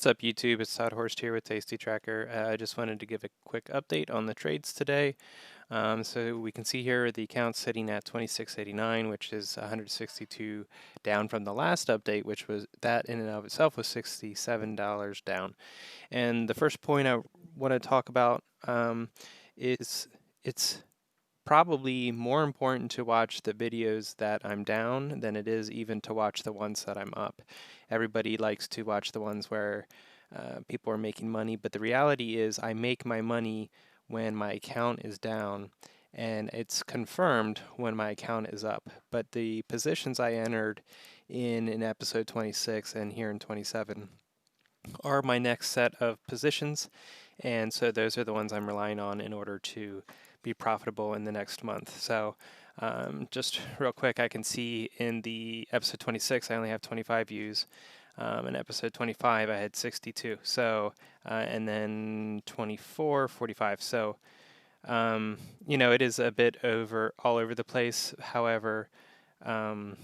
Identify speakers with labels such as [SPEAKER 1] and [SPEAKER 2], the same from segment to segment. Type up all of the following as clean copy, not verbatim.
[SPEAKER 1] What's up, YouTube? It's Todd Horst here with Tasty Tracker. I just wanted to give a quick update on the trades today. So we can see here the account sitting at 26.89, which is 162 down from the last update, which was that in and of itself was $67 down. And the first point I want to talk about is it's probably more important to watch the videos that I'm down than it is even to watch the ones that I'm up. Everybody likes to watch the ones where people are making money, but the reality is I make my money when my account is down, and it's confirmed when my account is up. But the positions I entered in episode 26 and here in 27 are my next set of positions, and so those are the ones I'm relying on in order to be profitable in the next month. So just real quick, I can see in the episode 26 I only have 25 views. In episode 25 I had 62, so and then 24, 45. So it is a bit all over the place. However, um,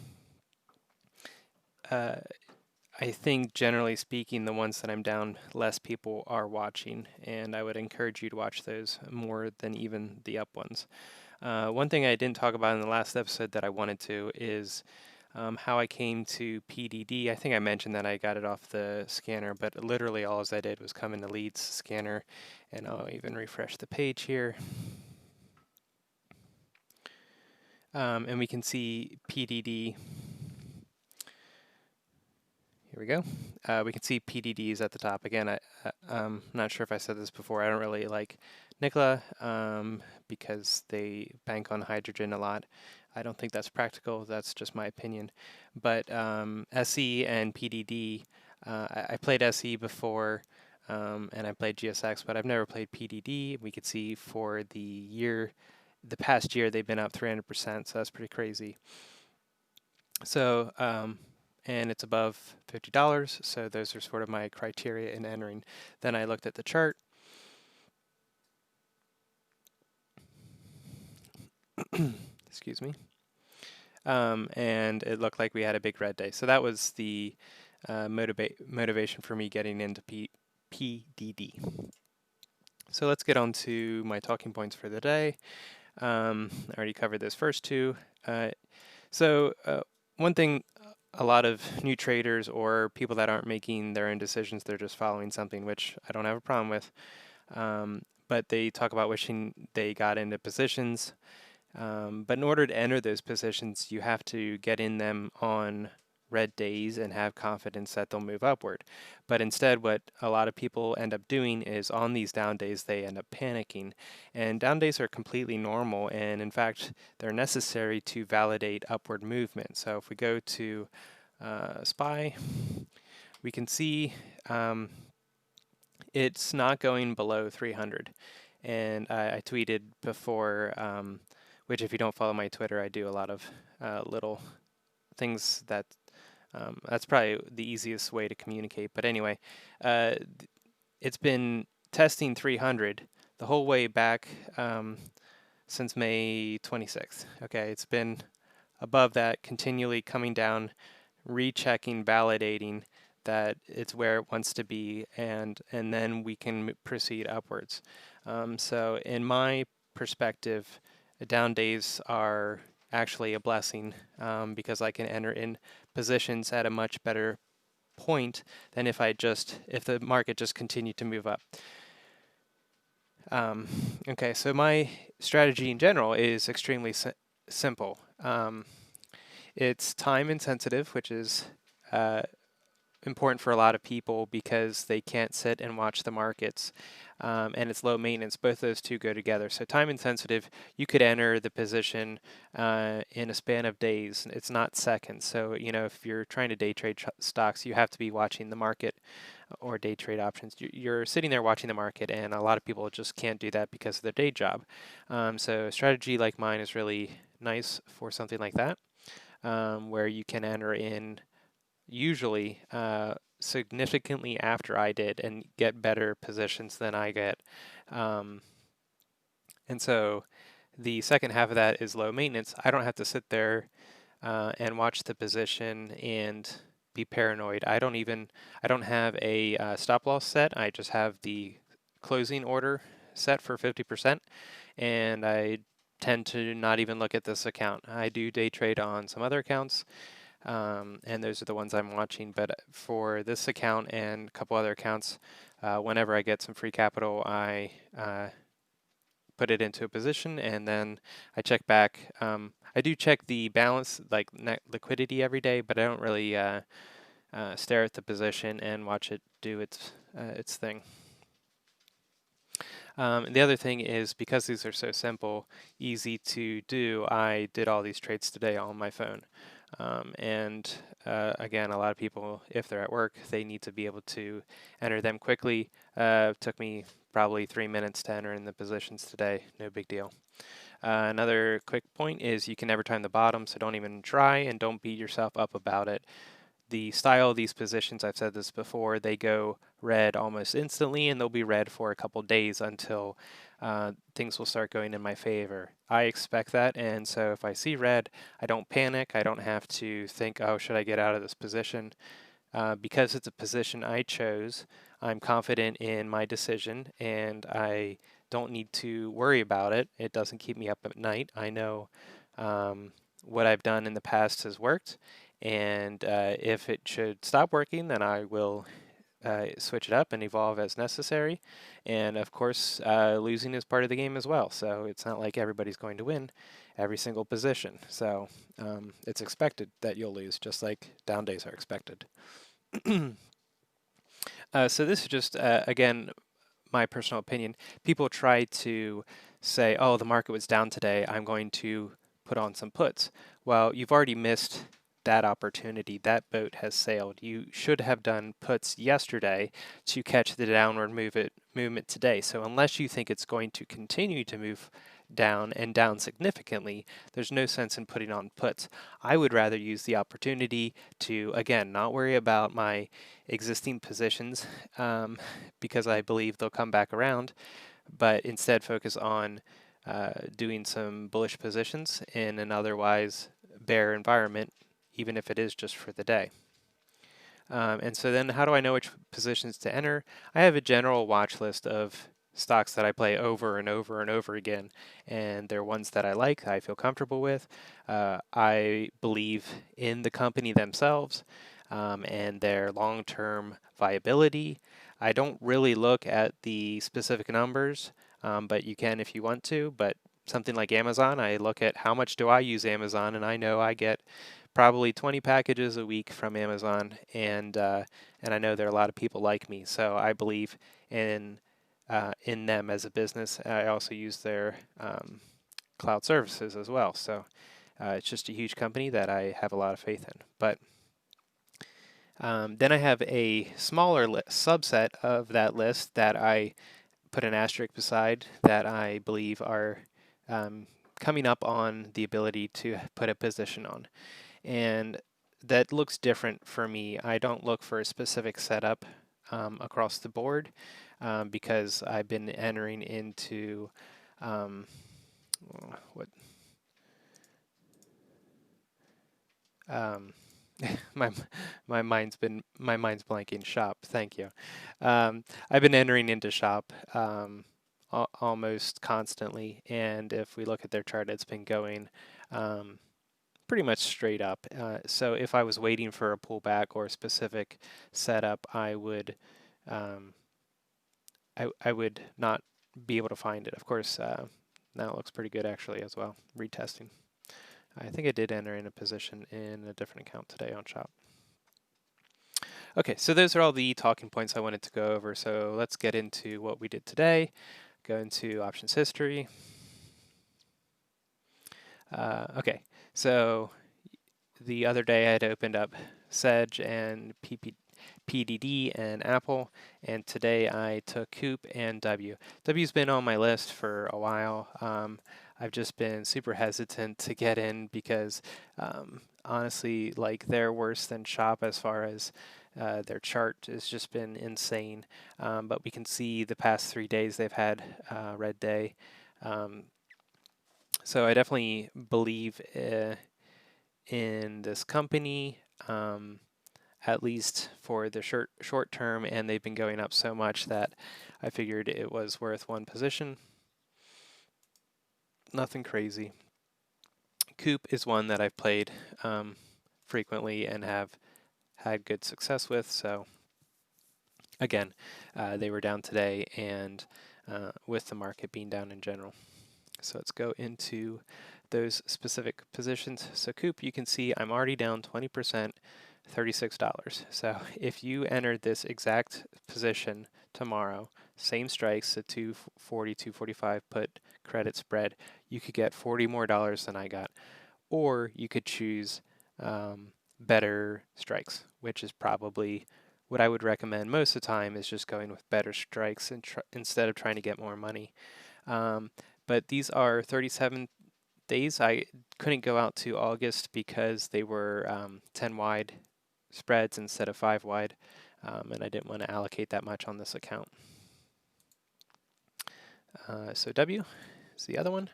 [SPEAKER 1] uh, I think generally speaking, the ones that I'm down, less people are watching, and I would encourage you to watch those more than even the up ones. One thing I didn't talk about in the last episode that I wanted to is how I came to PDD. I think I mentioned that I got it off the scanner, but literally all I did was come in the leads scanner, and I'll even refresh the page here. And we can see PDD. Here we go. We can see PDDs at the top. Again, I'm not sure if I said this before. I don't really like Nikola because they bank on hydrogen a lot. I don't think that's practical. That's just my opinion. But SE and PDD, I played SE before and I played GSX, but I've never played PDD. We could see for the past year, they've been up 300%, so that's pretty crazy. So, and it's above $50, so those are sort of my criteria in entering. Then I looked at the chart. Excuse me. And it looked like we had a big red day. So that was the motivation for me getting into PDD. So let's get on to my talking points for the day. I already covered those first two. One thing, a lot of new traders or people that aren't making their own decisions, they're just following something, which I don't have a problem with. But they talk about wishing they got into positions. But in order to enter those positions, you have to get in them on red days and have confidence that they'll move upward. But instead, what a lot of people end up doing is on these down days, they end up panicking. And down days are completely normal, and in fact, they're necessary to validate upward movement. So if we go to SPY, we can see it's not going below 300. And I tweeted before, which if you don't follow my Twitter, I do a lot of little things that's probably the easiest way to communicate. But anyway, it's been testing 300 the whole way back since May 26th. Okay, it's been above that, continually coming down, rechecking, validating that it's where it wants to be, and then we can proceed upwards. So in my perspective, the down days are actually a blessing because I can enter in positions at a much better point than if the market just continued to move up. Okay, so my strategy in general is extremely simple. It's time insensitive, which is important for a lot of people because they can't sit and watch the markets, and it's low maintenance. Both those two go together. So time insensitive, you could enter the position in a span of days. It's not seconds. So if you're trying to day trade stocks, you have to be watching the market, or day trade options. You're sitting there watching the market, and a lot of people just can't do that because of their day job. So a strategy like mine is really nice for something like that, where you can enter in usually significantly after I did and get better positions than I get. And so the second half of that is low maintenance. I don't have to sit there and watch the position and be paranoid. I don't have a stop loss set. I just have the closing order set for 50%, and I tend to not even look at this account. I do day trade on some other accounts, and those are the ones I'm watching, but for this account and a couple other accounts, whenever I get some free capital, I put it into a position, and then I check back. I do check the balance, like net liquidity, every day, but I don't really stare at the position and watch it do its thing. The other thing is, because these are so simple, easy to do, I did all these trades today on my phone. Again, a lot of people, if they're at work, they need to be able to enter them quickly. Took me probably 3 minutes to enter in the positions today. No big deal. Another quick point is you can never time the bottom, so don't even try, and don't beat yourself up about it. The style of these positions, I've said this before, they go red almost instantly, and they'll be red for a couple days until things will start going in my favor. I expect that, and so if I see red, I don't panic. I don't have to think, oh, should I get out of this position? Because it's a position I chose, I'm confident in my decision, and I don't need to worry about it. It doesn't keep me up at night. I know what I've done in the past has worked, and if it should stop working, then I will switch it up and evolve as necessary. And of course, losing is part of the game as well, so it's not like everybody's going to win every single position. So it's expected that you'll lose, just like down days are expected. So this is just, again, my personal opinion. People try to say, oh, the market was down today, I'm going to put on some puts. Well, you've already missed that opportunity. That boat has sailed. You should have done puts yesterday to catch the downward movement today. So unless you think it's going to continue to move down and down significantly, there's no sense in putting on puts. I would rather use the opportunity to, again, not worry about my existing positions because I believe they'll come back around, but instead focus on doing some bullish positions in an otherwise bear environment, even if it is just for the day. And so then how do I know which positions to enter? I have a general watch list of stocks that I play over and over and over again, and they're ones that I like, I feel comfortable with. I believe in the company themselves and their long-term viability. I don't really look at the specific numbers, but you can if you want to. But something like Amazon, I look at how much do I use Amazon, and I know I get probably 20 packages a week from Amazon, and I know there are a lot of people like me, so I believe in them as a business. I also use their cloud services as well, so it's just a huge company that I have a lot of faith in. But then I have a smaller subset of that list that I put an asterisk beside that I believe are coming up on the ability to put a position on. And that looks different for me. I don't look for a specific setup across the board because I've been entering into what my mind's blanking. Shop. Thank you. I've been entering into Shop almost constantly, and if we look at their chart, it's been going pretty much straight up. So if I was waiting for a pullback or a specific setup, I would not be able to find it. Of course, now it looks pretty good actually as well. Retesting. I think I did enter in a position in a different account today on Shop. Okay, so those are all the talking points I wanted to go over. So let's get into what we did today. Go into options history. Okay, so the other day I had opened up Sedge and PDD and Apple, and today I took COUP and W. W's been on my list for a while. I've just been super hesitant to get in because honestly, like, they're worse than Shop as far as their chart has just been insane. But we can see the past 3 days they've had red day. So I definitely believe in this company. at least for the short term, and they've been going up so much that I figured it was worth one position. Nothing crazy. COUP is one that I've played frequently and have had good success with, so again, they were down today, and with the market being down in general. So let's go into those specific positions. So COUP, you can see I'm already down 20%, $36. So if you entered this exact position tomorrow, same strikes, a 240, 245 put credit spread, you could get $40 more than I got. Or you could choose better strikes, which is probably what I would recommend most of the time, is just going with better strikes instead of trying to get more money. But these are 37 days. I couldn't go out to August because they were 10 wide spreads instead of 5 wide, and I didn't want to allocate that much on this account. So W is the other one,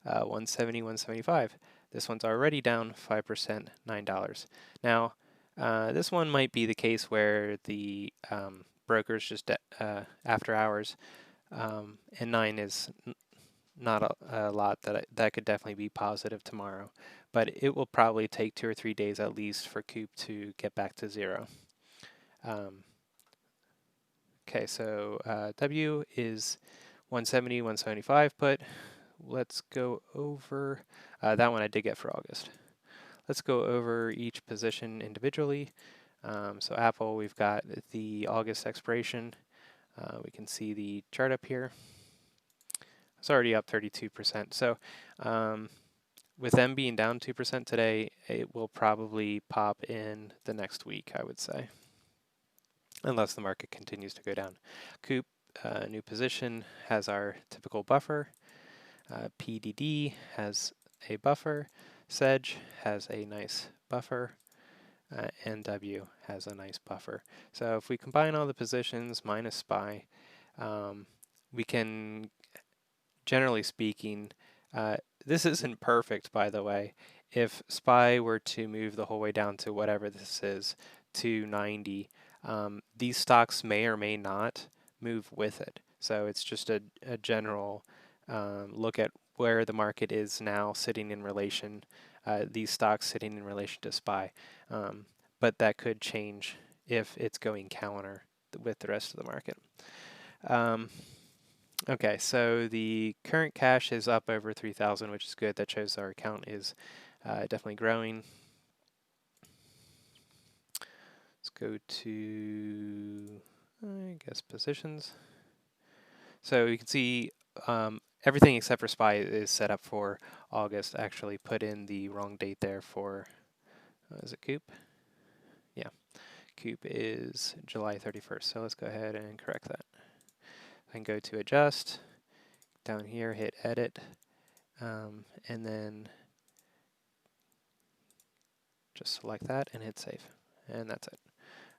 [SPEAKER 1] 170, 175. This one's already down 5%, $9. Now, this one might be the case where the broker's just after hours, and 9 is not a lot that could definitely be positive tomorrow, but it will probably take 2 or 3 days at least for COUP to get back to zero. Okay, so W is 170, 175 put. Let's go over, that one I did get for August. Let's go over each position individually. So Apple, we've got the August expiration. We can see the chart up here. It's already up 32%. So with them being down 2% today, it will probably pop in the next week, I would say, unless the market continues to go down. COUP, new position, has our typical buffer. PDD has a buffer. Sedge has a nice buffer. And W has a nice buffer. So if we combine all the positions minus SPY, we can, generally speaking, this isn't perfect, by the way. If SPY were to move the whole way down to whatever this is, 290, these stocks may or may not move with it. So it's just a general look at where the market is now sitting in relation, these stocks sitting in relation to SPY. But that could change if it's going counter with the rest of the market. Okay, so the current cash is up over 3,000, which is good. That shows our account is definitely growing. Let's go to, I guess, positions. So you can see everything except for SPY is set up for August. Actually put in the wrong date there for, is it COUP? Yeah, COUP is July 31st. So let's go ahead and correct that. I can go to adjust, down here, hit edit, and then just select that and hit save. And that's it.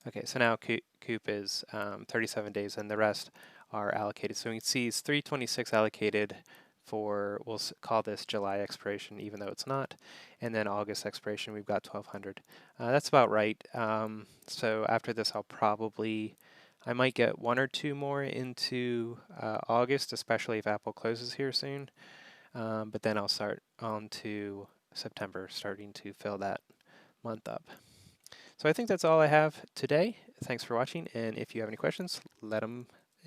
[SPEAKER 1] Okay, so now COUP is 37 days, and the rest are allocated. So we can see it's 326 allocated for, we'll call this July expiration, even though it's not. And then August expiration, we've got 1,200. That's about right. So after this, I might get 1 or 2 more into August, especially if Apple closes here soon. But then I'll start on to September, starting to fill that month up. So I think that's all I have today. Thanks for watching, and if you have any questions, let them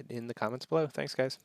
[SPEAKER 1] in the comments below. Thanks, guys.